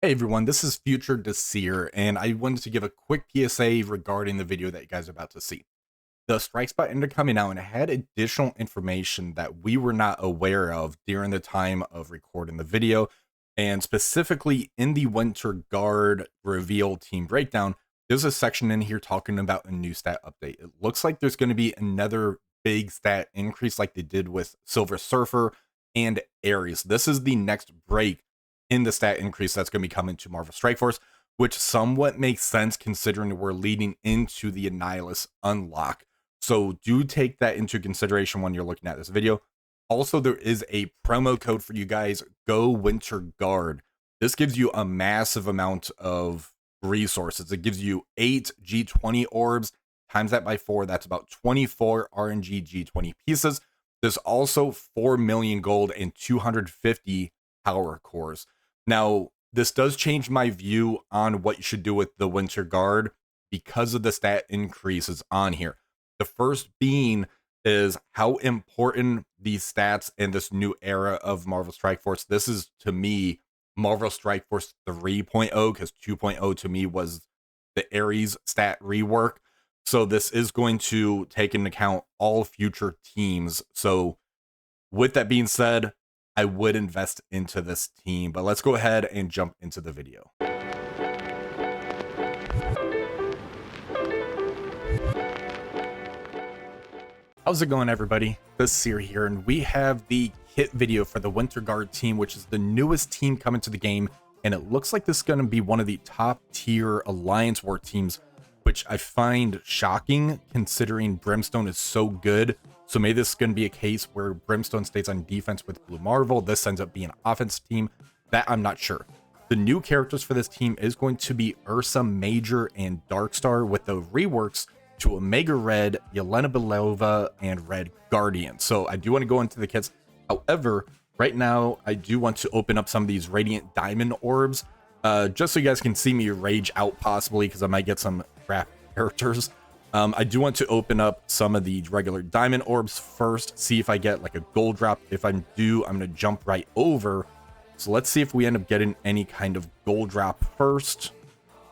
Hey everyone, this is Future Desir, and I wanted to give a quick PSA regarding the video that you guys are about to see. The strike spot ended up coming out and it had additional information that we were not aware of during the time of recording the video, and specifically in the Winter Guard reveal team breakdown, there's a section in here talking about a new stat update. It looks like there's going to be another big stat increase like they did with Silver Surfer and Ares. This is the next break in the stat increase that's going to be coming to Marvel Strike Force, which somewhat makes sense considering we're leading into the Annihilus unlock. So do take that into consideration when you're looking at this video. Also, there is a promo code for you guys, Go Winter Guard. This gives you a massive amount of resources. It gives you 8 G20 orbs, times that by 4, that's about 24 RNG G20 pieces. There's also 4 million gold and 250 power cores. Now, this does change my view on what you should do with the Winter Guard because of the stat increases on here. The first being is how important these stats in this new era of Marvel Strike Force. This is, to me, Marvel Strike Force 3.0, because 2.0 to me was the Ares stat rework. So this is going to take into account all future teams. So with that being said, I would invest into this team, but let's go ahead and jump into the video. How's it going, everybody? This is Seer here, and we have the kit video for the Winter Guard team, which is the newest team coming to the game, and it looks like this is going to be one of the top tier Alliance War teams, which I find shocking considering Brimstone is so good. So maybe this is going to be a case where Brimstone stays on defense with Blue Marvel. This ends up being an offense team. That I'm not sure. The new characters for this team is going to be Ursa Major and Darkstar, with the reworks to Omega Red, Yelena Belova, and Red Guardian. So I do want to go into the kits. However, right now I do want to open up some of these Radiant Diamond orbs, just so you guys can see me rage out possibly, because I might get some crap characters. I do want to open up some of the regular diamond orbs first, see if I get like a gold drop. If I do, I'm going to jump right over. So let's see if we end up getting any kind of gold drop first.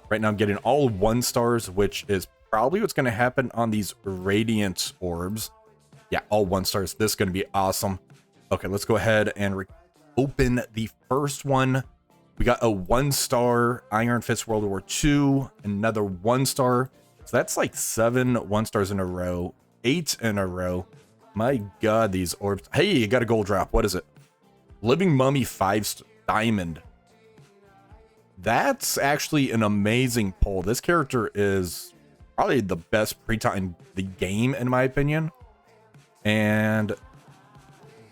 Right now I'm getting all 1 stars, which is probably what's going to happen on these radiant orbs. Yeah, all 1 stars. This is going to be awesome. Okay, let's go ahead and open the first one. We got a 1-star Iron Fist World War II, another 1-star. So that's like 7 1-stars in a row, 8 in a row. My god, these orbs. Hey, you got a gold drop. What is it? Living Mummy 5 Diamond. That's actually an amazing pull. This character is probably the best pre-time in the game, in my opinion. And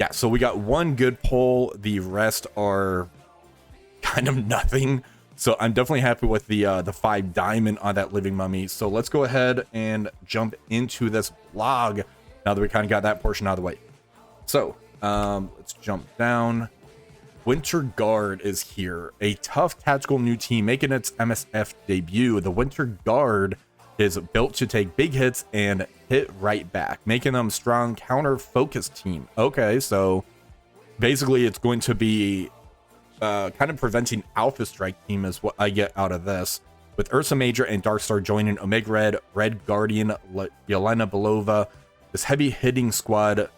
yeah, so we got 1 good pull. The rest are kind of nothing. So I'm definitely happy with the 5 diamond on that Living Mummy. So let's go ahead and jump into this vlog now that we kind of got that portion out of the way. So let's jump down. Winter Guard is here, a tough tactical new team making its MSF debut. The Winter Guard is built to take big hits and hit right back, making them strong counter-focused team. Okay, so basically it's going to be kind of preventing Alpha Strike team is what I get out of this, with Ursa Major and Darkstar joining Omega Red, Red Guardian, Yelena Belova. This heavy hitting squad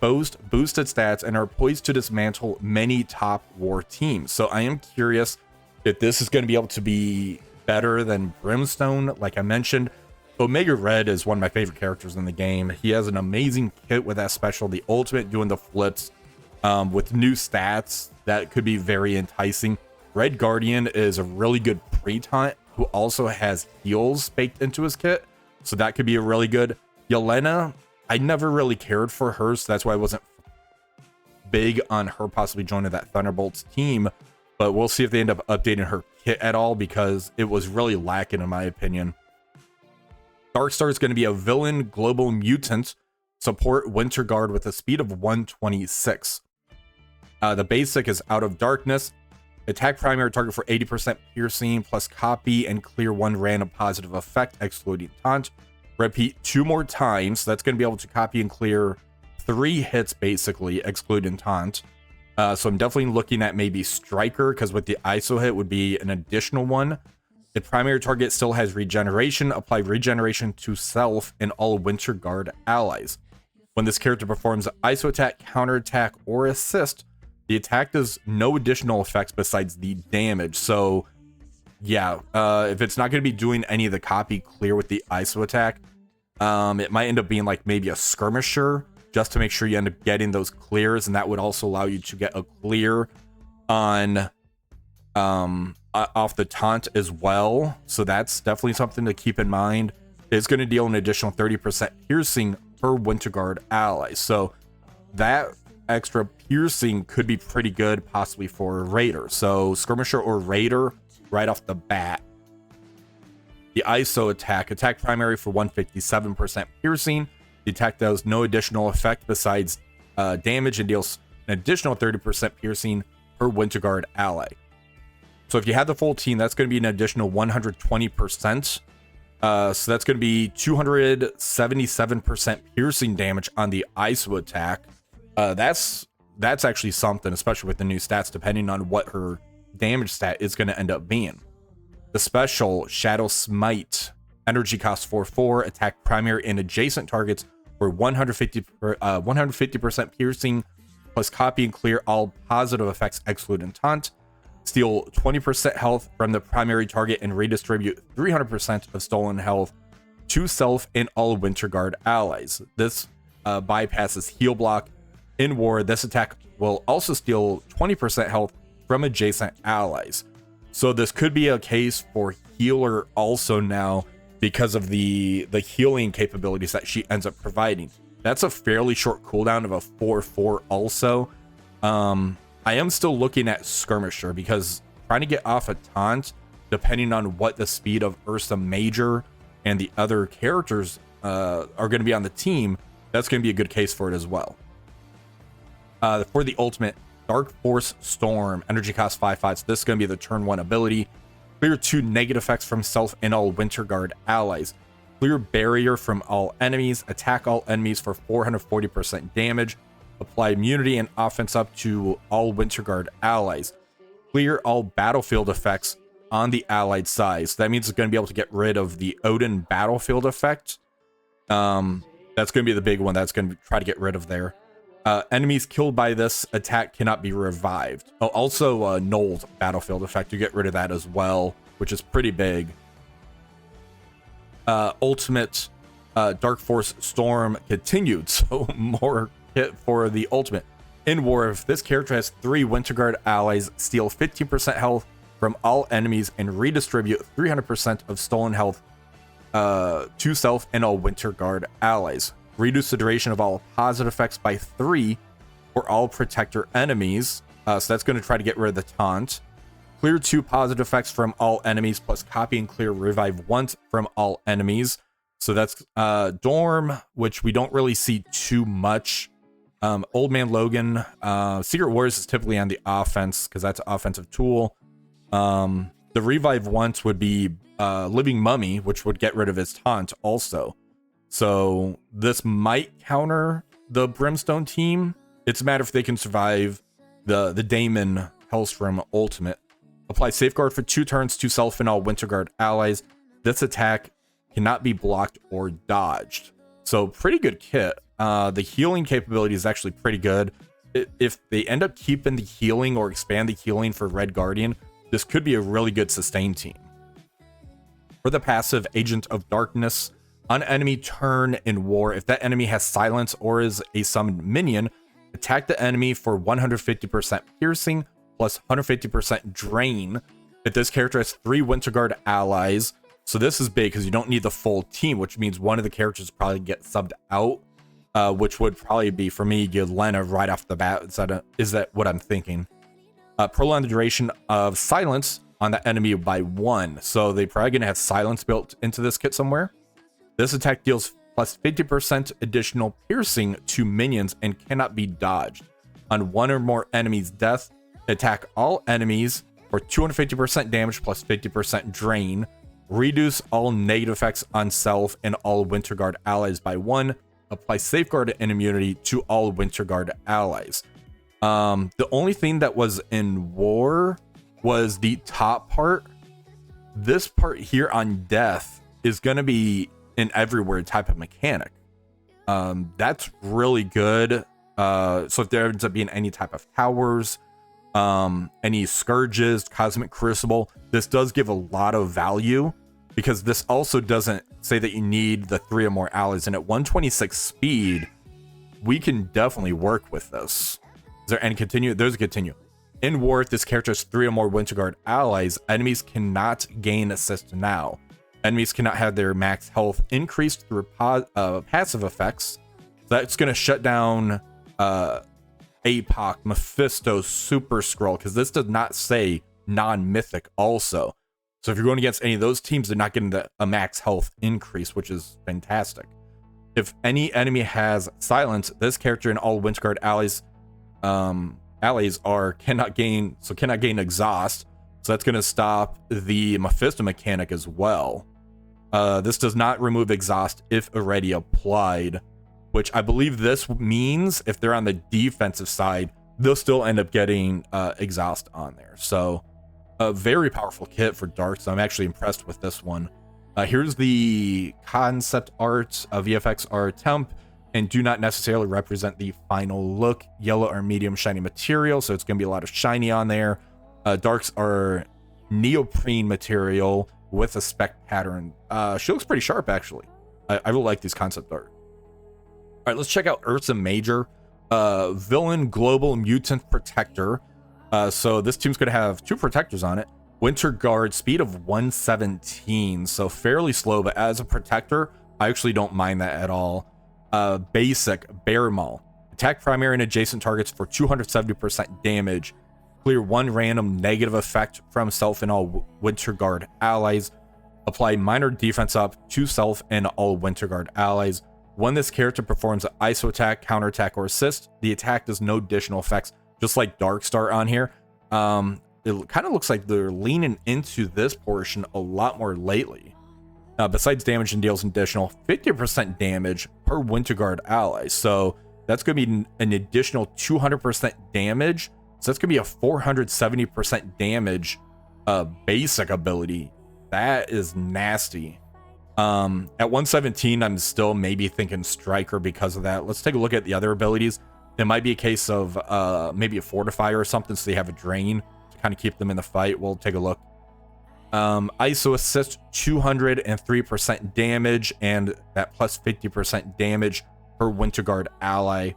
boast boosted stats and are poised to dismantle many top war teams. So I am curious if this is going to be able to be better than Brimstone. Like I mentioned, Omega Red is one of my favorite characters in the game. He has an amazing kit with that special, the ultimate doing the flips, with new stats that could be very enticing. Red Guardian is a really good pre-taunt who also has heals baked into his kit, so that could be a really good. Yelena, I never really cared for her, so that's why I wasn't big on her possibly joining that Thunderbolts team, but we'll see if they end up updating her kit at all, because it was really lacking in my opinion. Darkstar is going to be a villain global mutant, support Winter Guard with a speed of 126. The basic is Out of Darkness. Attack primary target for 80% piercing plus copy and clear 1 random positive effect excluding taunt. Repeat 2 more times. So that's going to be able to copy and clear 3 hits basically excluding taunt. So I'm definitely looking at maybe Striker, because with the ISO hit would be an additional one. The primary target still has regeneration. Apply regeneration to self and all Winter Guard allies. When this character performs an ISO attack, counter attack, or assist, the attack does no additional effects besides the damage. So yeah, if it's not going to be doing any of the copy clear with the ISO attack, it might end up being like maybe a skirmisher, just to make sure you end up getting those clears, and that would also allow you to get a clear on off the taunt as well. So that's definitely something to keep in mind. It's going to deal an additional 30% piercing per Winter Guard ally. So that extra piercing could be pretty good, possibly for a Raider. So skirmisher or Raider right off the bat. The ISO attack primary for 157% piercing. The attack does no additional effect besides damage and deals an additional 30% piercing per Winter Guard ally. So if you have the full team, that's going to be an additional 120%. So that's going to be 277% piercing damage on the ISO attack. That's actually something, especially with the new stats, depending on what her damage stat is going to end up being. The special Shadow Smite, energy cost 4/4, attack primary and adjacent targets for 150% piercing, plus copy and clear all positive effects excluding taunt. Steal 20% health from the primary target and redistribute 300% of stolen health to self and all Winter Guard allies. This bypasses heal block. In war, this attack will also steal 20% health from adjacent allies. So this could be a case for healer also now, because of the healing capabilities that she ends up providing. That's a fairly short cooldown of a 4/4 also. I am still looking at Skirmisher, because trying to get off a taunt, depending on what the speed of Ursa Major and the other characters are going to be on the team, that's going to be a good case for it as well. For the ultimate, Dark Force Storm, energy cost 5/5. So this is going to be the turn 1 ability. Clear 2 negative effects from self and all Winter Guard allies. Clear barrier from all enemies. Attack all enemies for 440% damage. Apply immunity and offense up to all Winter Guard allies. Clear all battlefield effects on the allied side. So that means it's going to be able to get rid of the Odin battlefield effect. That's going to be the big one that's going to try to get rid of there. Enemies killed by this attack cannot be revived. Oh, also nulled battlefield effect. You get rid of that as well, which is pretty big. Ultimate Dark Force Storm continued. So more hit for the ultimate. In war, if this character has 3 Winter Guard allies, steal 15% health from all enemies and redistribute 300% of stolen health to self and all Winter Guard allies. Reduce the duration of all positive effects by 3 for all protector enemies. So that's going to try to get rid of the taunt. Clear 2 positive effects from all enemies, plus copy and clear revive once from all enemies. So that's Dorm, which we don't really see too much. Old Man Logan, Secret Wars is typically on the offense, because that's an offensive tool. The revive once would be Living Mummy, which would get rid of his taunt also. So this might counter the Brimstone team. It's a matter if they can survive the Daemon Hellstrom ultimate. Apply Safeguard for 2 turns to self and all Winter Guard allies. This attack cannot be blocked or dodged. So pretty good kit. The healing capability is actually pretty good. If they end up keeping the healing or expand the healing for Red Guardian, this could be a really good sustain team. For the passive, Agent of Darkness, on enemy turn in war, if that enemy has silence or is a summoned minion, attack the enemy for 150% piercing plus 150% drain. If this character has 3 Winter Guard allies, so this is big because you don't need the full team, which means one of the characters probably get subbed out, which would probably be, for me, Yelena right off the bat. Is that what I'm thinking? Prolong the duration of silence on the enemy by 1. So they're probably going to have silence built into this kit somewhere. This attack deals plus 50% additional piercing to minions and cannot be dodged. On 1 or more enemies' death, attack all enemies for 250% damage plus 50% drain. Reduce all negative effects on self and all Winter Guard allies by 1. Apply Safeguard and immunity to all Winter Guard allies. The only thing that was in war was the top part. This part here on death is going to be an everywhere type of mechanic. That's really good. So if there ends up being any type of towers, any scourges, cosmic crucible, this does give a lot of value, because this also doesn't say that you need the 3 or more allies, and at 126 speed we can definitely work with this. Is there any continue? There's a continue. In war, if this character has 3 or more Winter Guard allies, enemies cannot gain assist now. Enemies cannot have their max health increased through passive effects. That's going to shut down APOC, Mephisto, Super Skrull, because this does not say non-mythic also. So if you're going against any of those teams, they're not getting a max health increase, which is fantastic. If any enemy has silence, this character and all Winter Guard allies cannot gain exhaust. So that's going to stop the Mephisto mechanic as well. This does not remove exhaust if already applied, which I believe this means if they're on the defensive side, they'll still end up getting exhaust on there. So a very powerful kit for Darkstar. I'm actually impressed with this one. Here's the concept art. VFX are temp and do not necessarily represent the final look. Yellow or medium shiny material, so it's going to be a lot of shiny on there. Darks are neoprene material with a spec pattern. She looks pretty sharp, actually. I really like these concept art. All right, let's check out Ursa Major. Villain Global Mutant Protector. So this team's going to have 2 protectors on it. Winter Guard, speed of 117, so fairly slow, but as a protector, I actually don't mind that at all. Basic Bear Maul. Attack primary and adjacent targets for 270% damage. Clear 1 random negative effect from self and all Winter Guard allies. Apply minor defense up to self and all Winter Guard allies. When this character performs an ISO attack, counterattack, or assist, the attack does no additional effects, just like Darkstar on here. It kind of looks like they're leaning into this portion a lot more lately. Besides damage, and deals an additional 50% damage per Winter Guard ally. So that's going to be an additional 200% damage. So that's going to be a 470% damage basic ability. That is nasty. At 117, I'm still maybe thinking Striker because of that. Let's take a look at the other abilities. It might be a case of maybe a Fortifier or something, so they have a drain to kind of keep them in the fight. We'll take a look. ISO assist 203% damage and that plus 50% damage per Winter Guard ally.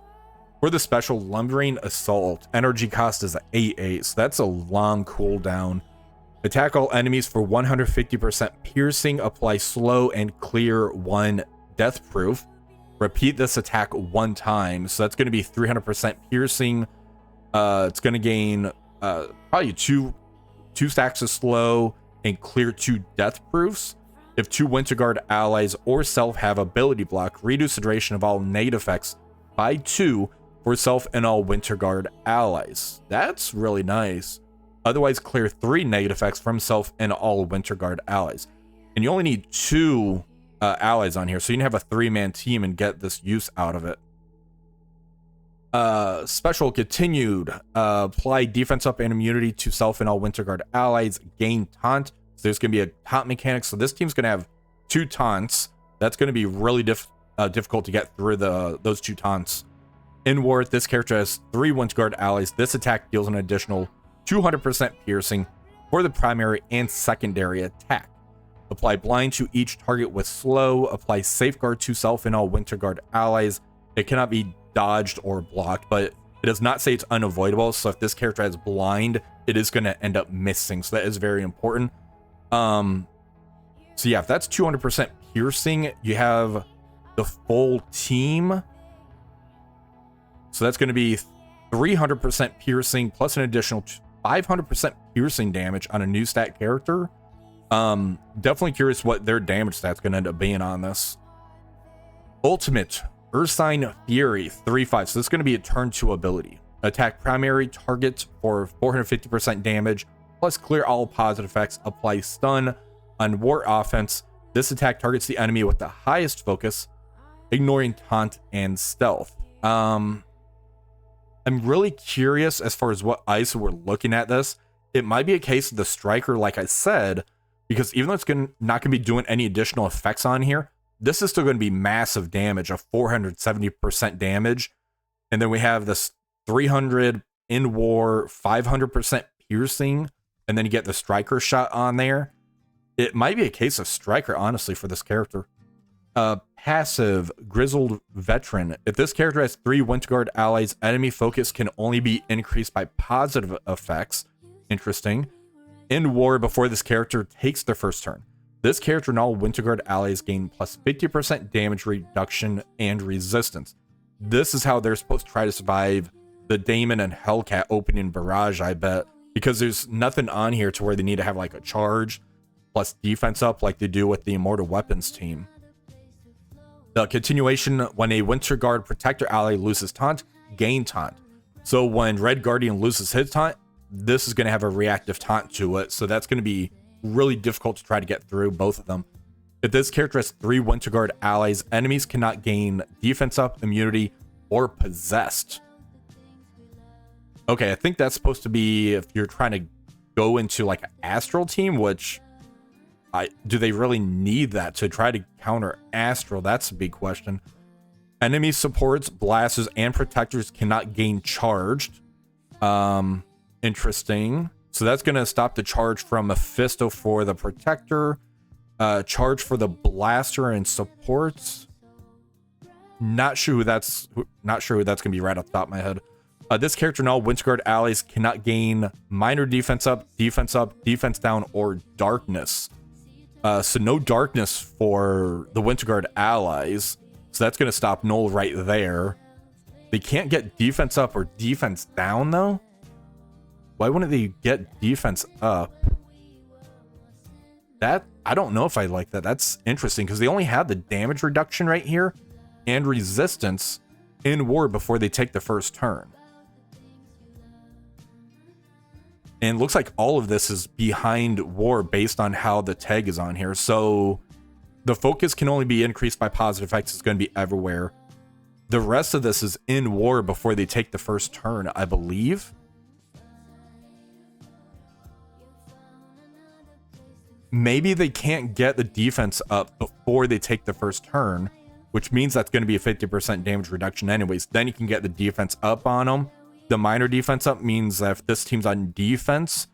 For the special Lumbering Assault, energy cost is 8/8, so that's a long cooldown. Attack all enemies for 150% piercing, apply slow and clear 1 death proof. Repeat this attack 1 time, so that's going to be 300% piercing. It's going to gain probably two stacks of slow and clear 2 death proofs. If 2 Winter Guard allies or self have ability block, reduce the duration of all negative effects by 2 for self and all Winter Guard allies. That's really nice. Otherwise, clear 3 negative effects from self and all Winter Guard allies. And you only need 2 allies on here, so you can have a 3-man team and get this use out of it. Special continued. Apply defense up and immunity to self and all Winter Guard allies. Gain taunt. So there's going to be a taunt mechanic. So this team's going to have 2 taunts. That's going to be really difficult to get through those 2 taunts. In war, this character has 3 Winter Guard allies. This attack deals an additional 200% piercing for the primary and secondary attack. Apply blind to each target with slow. Apply safeguard to self and all Winter Guard allies. It cannot be dodged or blocked, but it does not say it's unavoidable. So if this character has blind, it is going to end up missing. So that is very important. So yeah, if that's 200% piercing, you have the full team. So that's going to be 300% piercing plus an additional 500% piercing damage on a new stat character. Definitely curious what their damage stat's going to end up being on this. Ultimate Ursine Fury 3/5. So this is going to be a turn 2 ability. Attack primary target for 450% damage plus clear all positive effects. Apply stun on war offense. This attack targets the enemy with the highest focus, ignoring taunt and stealth. I'm really curious as far as what ISO we're looking at this. It might be a case of the striker, like I said, because even though it's not going to be doing any additional effects on here, this is still going to be massive damage of 470% damage. And then we have this 300 in war, 500% piercing, and then you get the striker shot on there. It might be a case of striker, honestly, for this character. Passive, Grizzled Veteran. If this character has 3 Winter Guard allies, enemy focus can only be increased by positive effects. Interesting. In war, before this character takes their first turn, this character and all Winter Guard allies gain plus 50% damage reduction and resistance. This is how they're supposed to try to survive the Daemon and Hellcat opening barrage, I bet, because there's nothing on here to where they need to have like a charge plus defense up like they do with the Immortal Weapons team. The continuation, when a Winter Guard Protector ally loses taunt, gain taunt. So when Red Guardian loses his taunt, this is going to have a reactive taunt to it, so that's going to be really difficult to try to get through both of them. If this character has 3 Winter Guard allies, enemies cannot gain defense up, immunity, or possessed. Okay, I think that's supposed to be if you're trying to go into like an Astral team, which do they really need that to try to counter Astral? That's a big question. Enemy supports, blasters, and protectors cannot gain charged. Interesting. So that's going to stop the charge from Mephisto for the protector. Charge for the blaster and supports. Not sure who that's going to be right off the top of my head. This character and all Winter Guard allies cannot gain minor defense up, defense down, or darkness. So no darkness for the Winter Guard allies. So that's going to stop Null right there. They can't get defense up or defense down, though. Why wouldn't they get defense up? That, I don't know if I like that. That's interesting because they only have the damage reduction right here and resistance in war before they take the first turn. And it looks like all of this is behind war based on how the tag is on here. So the focus can only be increased by positive effects. It's going to be everywhere. The rest of this is in war before they take the first turn, I believe. Maybe they can't get the defense up before they take the first turn, which means that's going to be a 50% damage reduction anyways. Then you can get the defense up on them. The minor defense up means that if this team's on defense,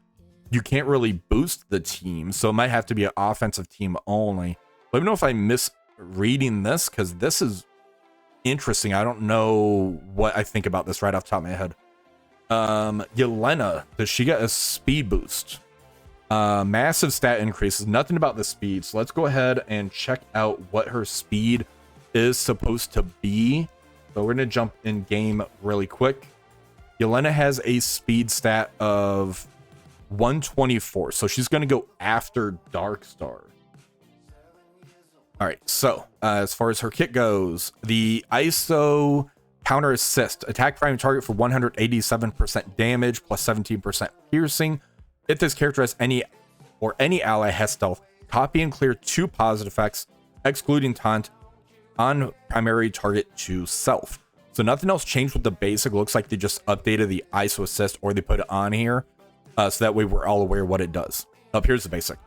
you can't really boost the team. So it might have to be an offensive team only. Let me know if I'm misreading this, because this is interesting. I don't know what I think about this right off the top of my head. Yelena, does she get a speed boost? Massive stat increases. Nothing about the speed. So let's go ahead and check out what her speed is supposed to be. So we're going to jump in game really quick. Yelena has a speed stat of 124. So she's going to go after Darkstar. All right. So as far as her kit goes, the ISO counter assist, attack primary target for 187% damage plus 17% piercing. If this character has any ally has stealth, copy and clear 2 positive effects, excluding taunt, on primary target to self. So nothing else changed with the basic. Looks like they just updated the ISO assist, or they put it on here, so that way we're all aware what it does. Up here's the basic.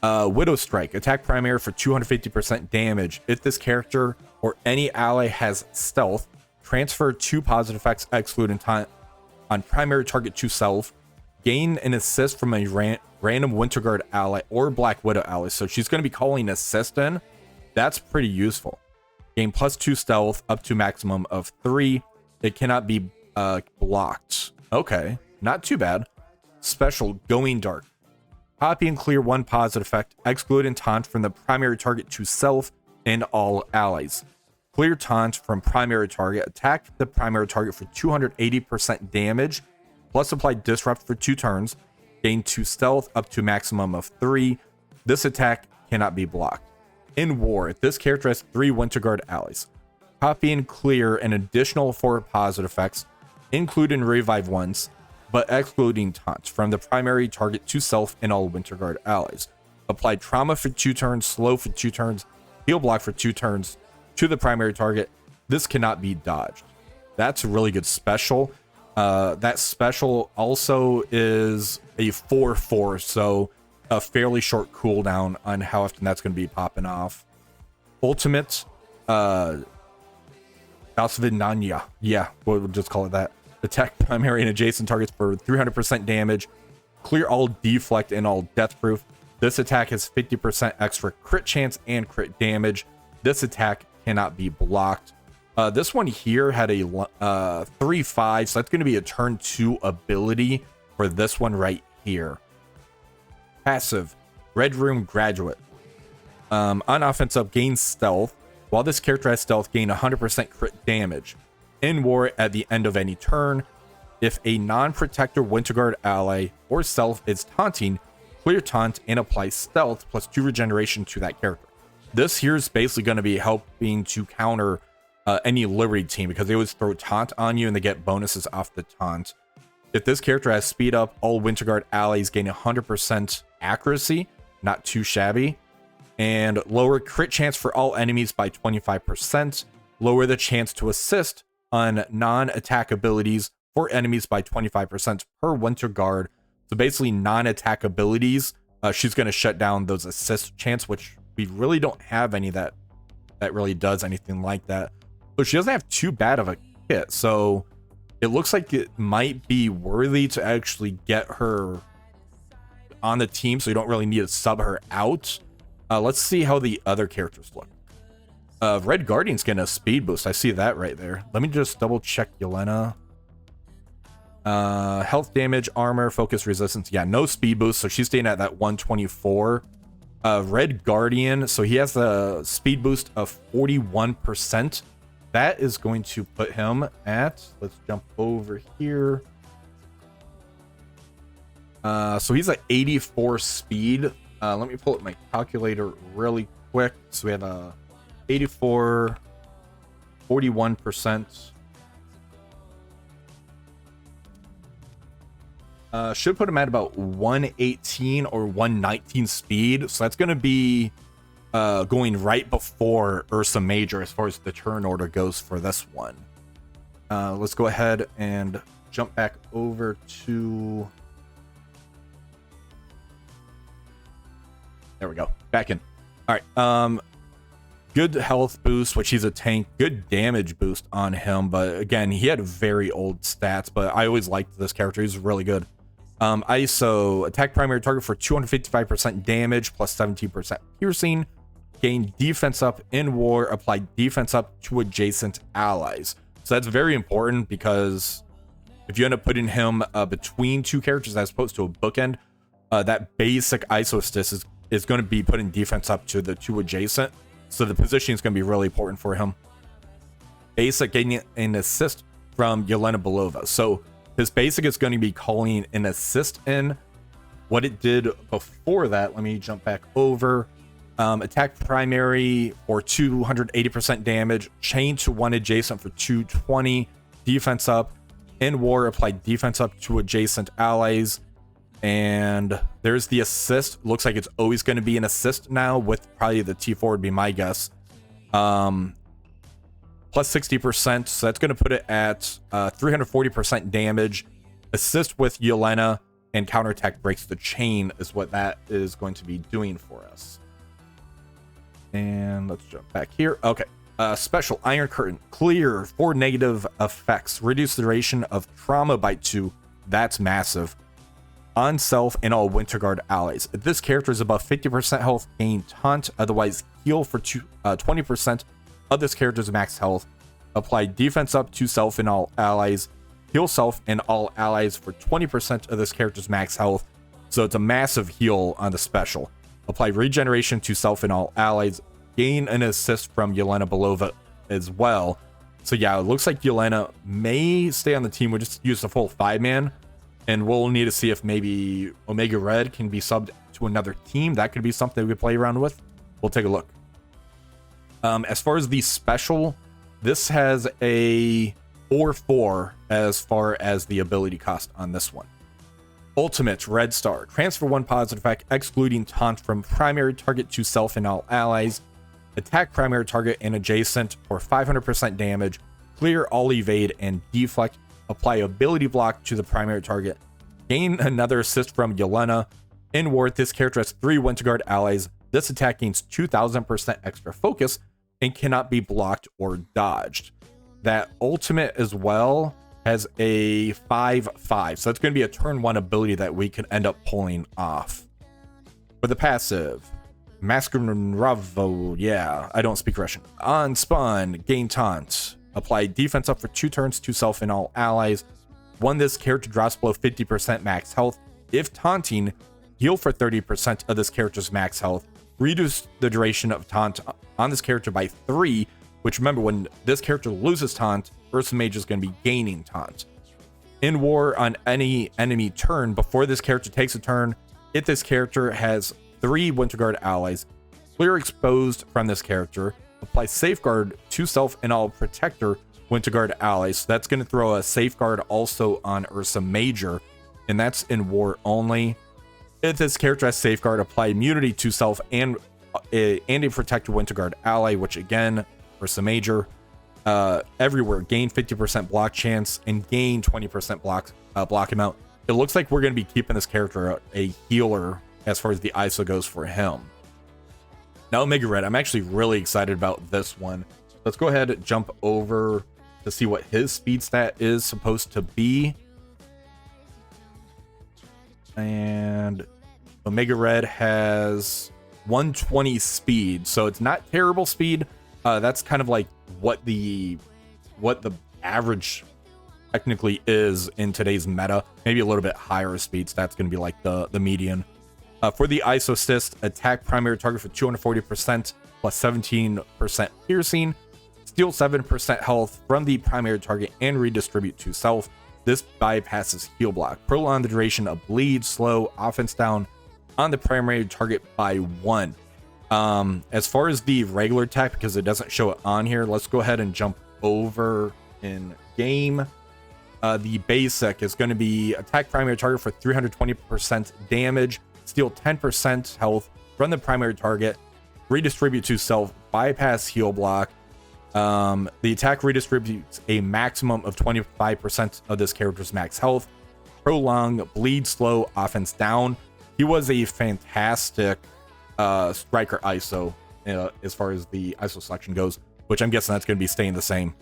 Widow Strike, attack primary for 250% damage. If this character or any ally has stealth, transfer 2 positive effects, excluding taunt, on primary target to self. Gain an assist from a random Winter Guard ally or Black Widow ally. So she's going to be calling assist in. That's pretty useful. Gain plus 2 stealth up to maximum of 3. It cannot be blocked. Okay, not too bad. Special, Going Dark. Copy and clear 1 positive effect, excluding taunt from the primary target to self and all allies. Clear taunt from primary target. Attack the primary target for 280% damage. Plus apply disrupt for 2 turns. Gain 2 stealth up to maximum of 3. This attack cannot be blocked. In war, if this character has 3 Winter Guard allies, copy and clear an additional 4 positive effects, including revive ones, but excluding taunts from the primary target to self and all Winter Guard allies. Apply trauma for 2 turns, slow for 2 turns, heal block for 2 turns to the primary target. This cannot be dodged. That's a really good special. That special also is a 4/4, so a fairly short cooldown on how often that's going to be popping off. Ultimate, Alsvidnanya. Yeah, we'll just call it that. Attack primary and adjacent targets for 300% damage. Clear all deflect and all death proof. This attack has 50% extra crit chance and crit damage. This attack cannot be blocked. This one here had a 3/5, so that's going to be a turn 2 ability for this one right here. Passive, Red Room Graduate. On offense up, gain stealth. While this character has stealth, gain 100% crit damage. In war, at the end of any turn, if a non-protector Winter Guard ally or self is taunting, clear taunt and apply stealth plus 2 regeneration to that character. This here is basically going to be helping to counter any Liberty team, because they always throw taunt on you and they get bonuses off the taunt. If this character has speed up, all Winter Guard allies gain 100% accuracy, not too shabby. And lower crit chance for all enemies by 25%. Lower the chance to assist on non-attack abilities for enemies by 25% per Winter Guard. So basically non-attack abilities, she's going to shut down those assist chance, which we really don't have any that really does anything like that. So she doesn't have too bad of a kit. So it looks like it might be worthy to actually get her on the team, so you don't really need to sub her out. Let's see how the other characters look. Red Guardian's getting a speed boost. I see that right there. Let me just double check Yelena. Health damage, armor, focus, resistance. Yeah, no speed boost, so she's staying at that 124. Red Guardian, so he has a speed boost of 41%. That is going to put him at, let's jump over here. So he's at 84 speed. Let me pull up my calculator really quick. So we have a 84, 41%. Should put him at about 118 or 119 speed. So that's going to be going right before Ursa Major as far as the turn order goes for this one. Let's go ahead and jump back over to... There we go. Back in. All right. Good health boost, which he's a tank. Good damage boost on him. But again, he had very old stats, but I always liked this character. He's really good. ISO, attack primary target for 255% damage plus 17% piercing. Gain defense up in war. Apply defense up to adjacent allies. So that's very important, because if you end up putting him between two characters as opposed to a bookend, that basic ISO assist is going to be putting defense up to the two adjacent. So the positioning is going to be really important for him. Basic getting an assist from Yelena Belova. So his basic is going to be calling an assist in. What it did before that, let me jump back over. Attack primary for 280% damage. Chain to one adjacent for 220. Defense up. In war, apply defense up to adjacent allies. And there's the assist. Looks like it's always going to be an assist now, with probably the T4 would be my guess. Plus 60%, so that's going to put it at 340% damage. Assist with Yelena and counterattack breaks the chain is what that is going to be doing for us. And let's jump back here. Okay. Special Iron Curtain. Clear for negative effects. Reduce the duration of trauma by 2. That's massive. On self and all Winter Guard allies. If this character is above 50% health, gain taunt. Otherwise, heal for 20% of this character's max health. Apply defense up to self and all allies. Heal self and all allies for 20% of this character's max health. So it's a massive heal on the special. Apply regeneration to self and all allies. Gain an assist from Yelena Belova as well. So yeah, it looks like Yelena may stay on the team. We'll just use the full 5-man. And we'll need to see if maybe Omega Red can be subbed to another team. That could be something we could play around with. We'll take a look. As far as the special, this has a 4/4 as far as the ability cost on this one. Ultimate Red Star. Transfer 1 positive effect, excluding taunt from primary target to self and all allies. Attack primary target and adjacent for 500% damage. Clear all evade and deflect apply ability block to the primary target, gain another assist from Yelena. In war, this character has 3 Winter Guard allies. This attack gains 2000% extra focus and cannot be blocked or dodged. That ultimate as well has a 5/5, so it's going to be a turn 1 ability that we can end up pulling off. For the passive, Masculine Ravo, yeah, I don't speak Russian. On spawn, gain taunt. Apply defense up for 2 turns to self and all allies. When this character drops below 50% max health, if taunting, heal for 30% of this character's max health. Reduce the duration of taunt on this character by 3, which remember, when this character loses taunt, Ursa Major is going to be gaining taunt. In war, on any enemy turn, before this character takes a turn, if this character has 3 Winter Guard allies, clear exposed from this character, apply safeguard to self and all protector Winter Guard allies. So that's going to throw a safeguard also on Ursa Major, and that's in war only. If this character has safeguard, apply immunity to self and a protector Winter Guard ally, which again, Ursa Major, everywhere, gain 50% block chance and gain 20% block amount. It looks like we're going to be keeping this character a healer as far as the ISO goes for him. Now, Omega Red, I'm actually really excited about this one. Let's go ahead and jump over to see what his speed stat is supposed to be. And Omega Red has 120 speed, so it's not terrible speed. That's kind of like what the average technically is in today's meta. Maybe a little bit higher speed stats going to be like the median. For the ISO assist, attack primary target for 240% plus 17% piercing, steal 7% health from the primary target and redistribute to self. This bypasses heal block. Prolong the duration of bleed, slow, offense down on the primary target by 1. As far as the regular attack, because it doesn't show it on here, let's go ahead and jump over in game. The basic is going to be attack primary target for 320% damage, steal 10% health from the primary target, redistribute to self, bypass heal block. The attack redistributes a maximum of 25% of this character's max health. Prolong, bleed slow, offense down. He was a fantastic striker ISO as far as the ISO selection goes, which I'm guessing that's going to be staying the same.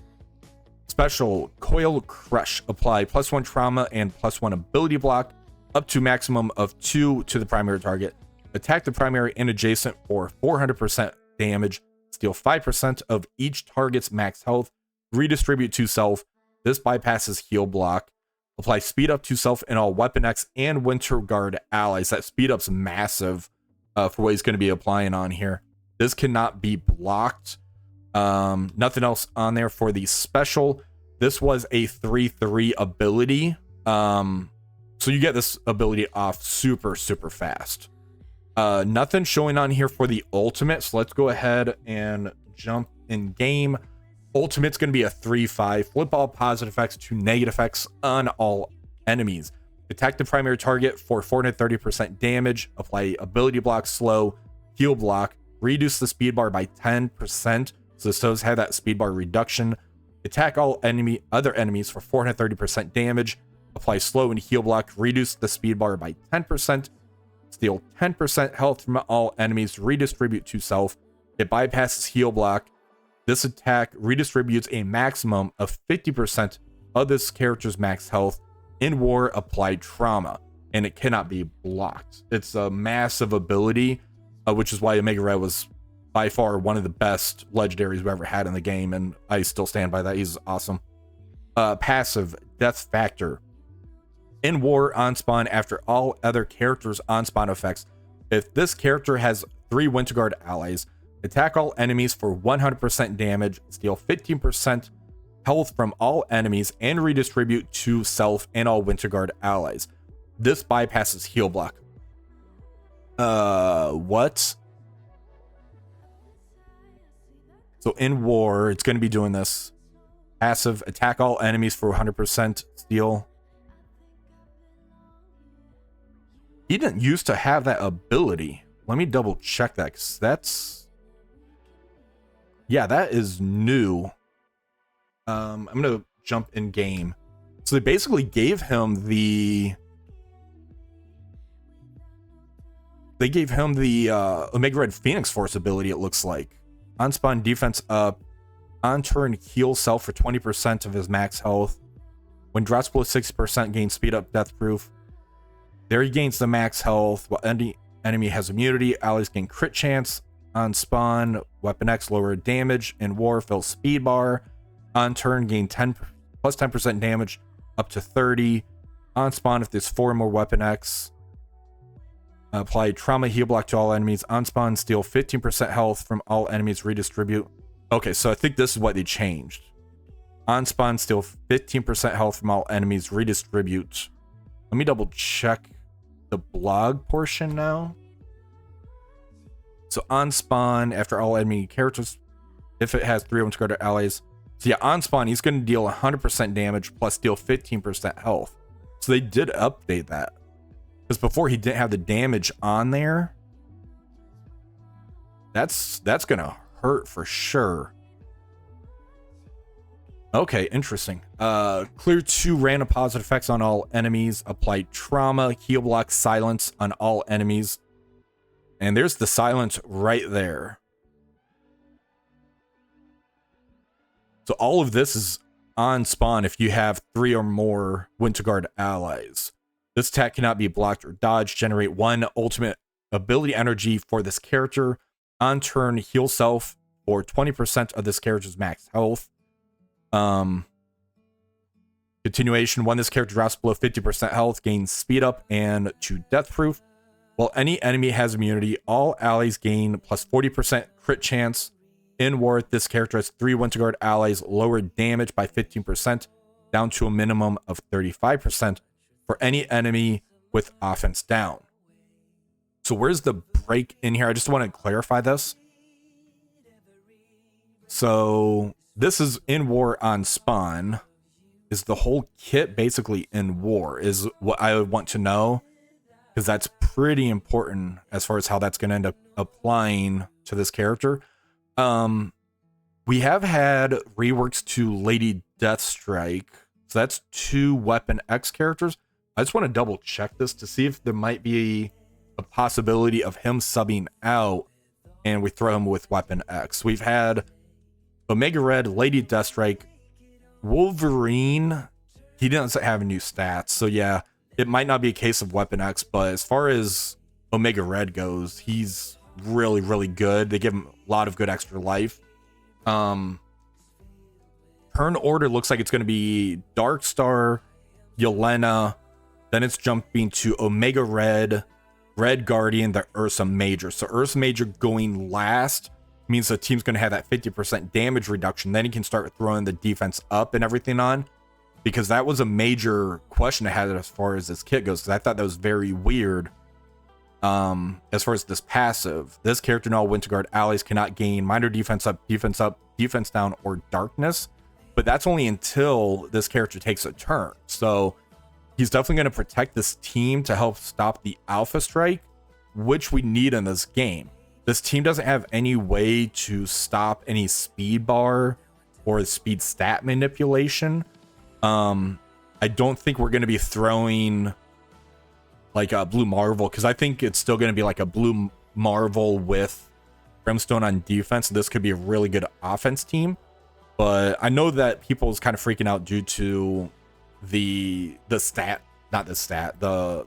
Special Coil Crush. Apply +1 trauma and +1 ability block up to maximum of 2 to the primary target. Attack the primary and adjacent for 400% damage. Steal 5% of each target's max health. Redistribute to self. This bypasses heal block. Apply speed up to self and all Weapon X and Winter Guard allies. That speed up's massive for what he's going to be applying on here. This cannot be blocked. Nothing else on there for the special. This was a 3/3 ability. So you get this ability off super fast. Nothing showing on here for the ultimate, so let's go ahead and jump in game. Ultimate's going to be a 3/5. Flip all positive effects to negative effects on all enemies. Attack the primary target for 430% damage. Apply ability block, slow, heal block. Reduce the speed bar by 10%. So this does have that speed bar reduction. Attack all other enemies for 430% damage. Apply slow and heal block. Reduce the speed bar by 10%. Steal 10% health from all enemies. Redistribute to self. It bypasses heal block. This attack redistributes a maximum of 50% of this character's max health. In war, apply trauma, and it cannot be blocked. It's a massive ability, which is why Omega Red was by far one of the best legendaries we ever had in the game, and I still stand by that. He's awesome. Passive, Death Factor. In war, on spawn after all other characters' on spawn effects. If this character has 3 Winter Guard allies, attack all enemies for 100% damage, steal 15% health from all enemies, and redistribute to self and all Winter Guard allies. This bypasses heal block. What? So in war, it's going to be doing this. Passive, attack all enemies for 100% steal. He didn't used to have that ability. Let me double check that, because that's... yeah, that is new. I'm going to jump in game. So they basically gave him the Omega Red Phoenix Force ability, it looks like. On spawn, defense up. On turn, heal self for 20% of his max health. When drops below 60%, gains speed up, death proof. There he gains the max health. While any enemy has immunity, allies gain crit chance. On spawn, Weapon X lower damage. In war, fill speed bar. On turn, gain 10 plus 10% damage up to 30. On spawn, if there's 4 more Weapon X, apply trauma heal block to all enemies. On spawn, steal 15% health from all enemies, redistribute. Okay, so I think this is what they changed. On spawn, steal 15% health from all enemies, redistribute. Let me double check the blog portion now. So on spawn, after all enemy characters, if it has 3 unscarred allies. So yeah, on spawn, he's going to deal 100% damage plus deal 15% health. So they did update that. Because before he didn't have the damage on there. That's going to hurt for sure. Okay, interesting. Clear 2 random positive effects on all enemies. Apply trauma, heal block, silence on all enemies. And there's the silence right there. So all of this is on spawn if you have 3 or more Winter Guard allies. This attack cannot be blocked or dodged. Generate 1 ultimate ability energy for this character. On turn, heal self for 20% of this character's max health. Continuation, when this character drops below 50% health, gains speed up and 2 death proof. While any enemy has immunity, all allies gain plus 40% crit chance. In war, this character has 3 Winter Guard allies, lower damage by 15%, down to a minimum of 35% for any enemy with offense down. So where's the break in here? I just want to clarify this. So this is in war on spawn. Is the whole kit basically in war is what I would want to know, because that's pretty important as far as how that's going to end up applying to this character. We have had reworks to Lady Deathstrike, so that's 2 Weapon X characters. I just want to double check this to see if there might be a possibility of him subbing out and we throw him with Weapon X. We've had Omega Red, Lady Deathstrike, Wolverine. He doesn't have new stats, so yeah, it might not be a case of Weapon X, but as far as Omega Red goes, he's really, really good. They give him a lot of good extra life. Turn order looks like it's going to be Darkstar, Yelena, then it's jumping to Omega Red, Red Guardian, the Ursa Major. So Ursa Major going last means the team's going to have that 50% damage reduction. Then you can start throwing the defense up and everything on, because that was a major question I had as far as this kit goes, because I thought that was very weird. As far as this passive, this character and all Winter Guard allies cannot gain minor defense up, defense down, or darkness, but that's only until this character takes a turn. So he's definitely going to protect this team to help stop the Alpha Strike, which we need in this game. This team doesn't have any way to stop any speed bar or speed stat manipulation. I don't think we're going to be throwing like a Blue Marvel, because I think it's still going to be like a Blue Marvel with Brimstone on defense. This could be a really good offense team, but I know that people is kind of freaking out due to the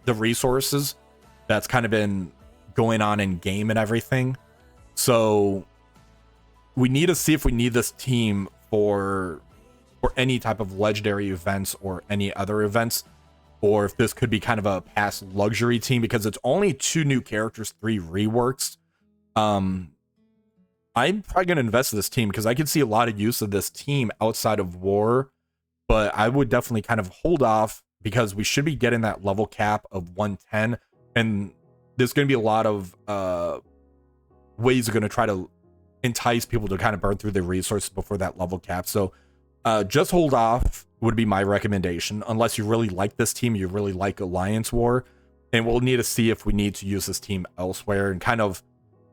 resources that's kind of been going on in game and everything. So we need to see if we need this team for any type of legendary events or any other events, or if this could be kind of a past luxury team, because it's only 2 new characters, 3 reworks. I'm probably going to invest in this team because I can see a lot of use of this team outside of war, but I would definitely kind of hold off because we should be getting that level cap of 110, and there's going to be a lot of ways are going to try to entice people to kind of burn through their resources before that level cap. So just hold off would be my recommendation, unless you really like this team, you really like Alliance War, and we'll need to see if we need to use this team elsewhere, and kind of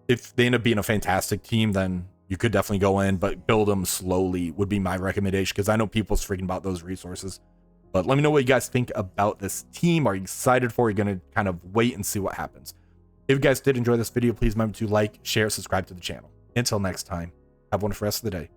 if they end up being a fantastic team, then you could definitely go in, but build them slowly would be my recommendation, because I know people's freaking about those resources. But let me know what you guys think about this team. Are you excited for it? You're going to kind of wait and see what happens. If you guys did enjoy this video, please remember to like, share, subscribe to the channel. Until next time, have a wonderful rest of the day.